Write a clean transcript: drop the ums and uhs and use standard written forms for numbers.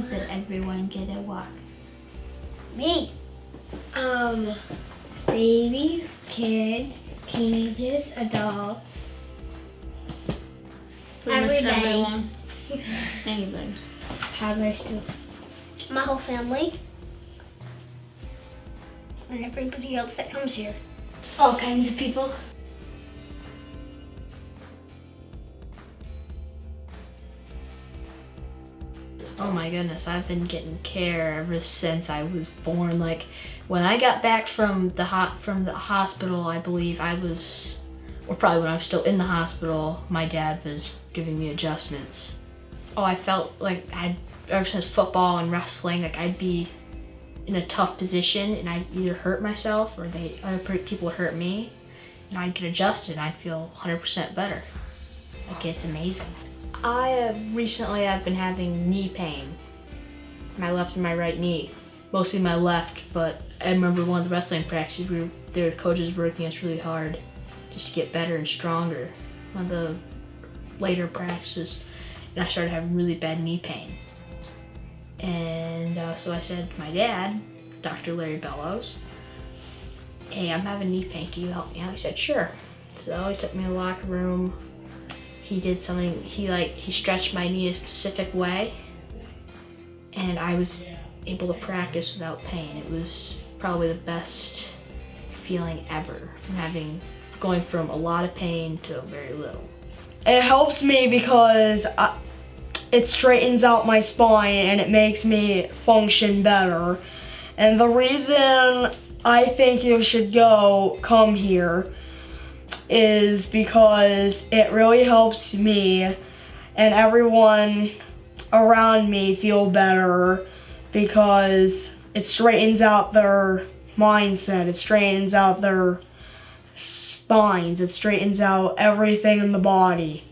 things that everyone get a walk? Me. Babies, kids, teenagers, adults. Everybody. Anybody. Toddlers too. My whole family. And everybody else that comes here. All kinds of people. Oh my goodness, I've been getting care ever since I was born. Like when I got back from the hospital, I believe I was, or probably when I was still in the hospital, my dad was giving me adjustments. Oh, I felt like ever since football and wrestling, like I'd be in a tough position and I'd either hurt myself or other people would hurt me, and I'd get adjusted and I'd feel 100% better. Like it's amazing. Recently I've been having knee pain, my left and my right knee, mostly my left, but I remember one of the wrestling practices, their coaches were working us really hard just to get better and stronger, one of the later practices, and I started having really bad knee pain. And so I said to my dad, Dr. Larry Bellows, hey, I'm having knee pain, can you help me out? He said, sure. So he took me in the locker room. He did something, he stretched my knee a specific way, and I was able to practice without pain. It was probably the best feeling ever, going from a lot of pain to very little. It helps me because it straightens out my spine and it makes me function better. And the reason I think you should come here is because it really helps me and everyone around me feel better, because it straightens out their mindset, it straightens out their spines, it straightens out everything in the body.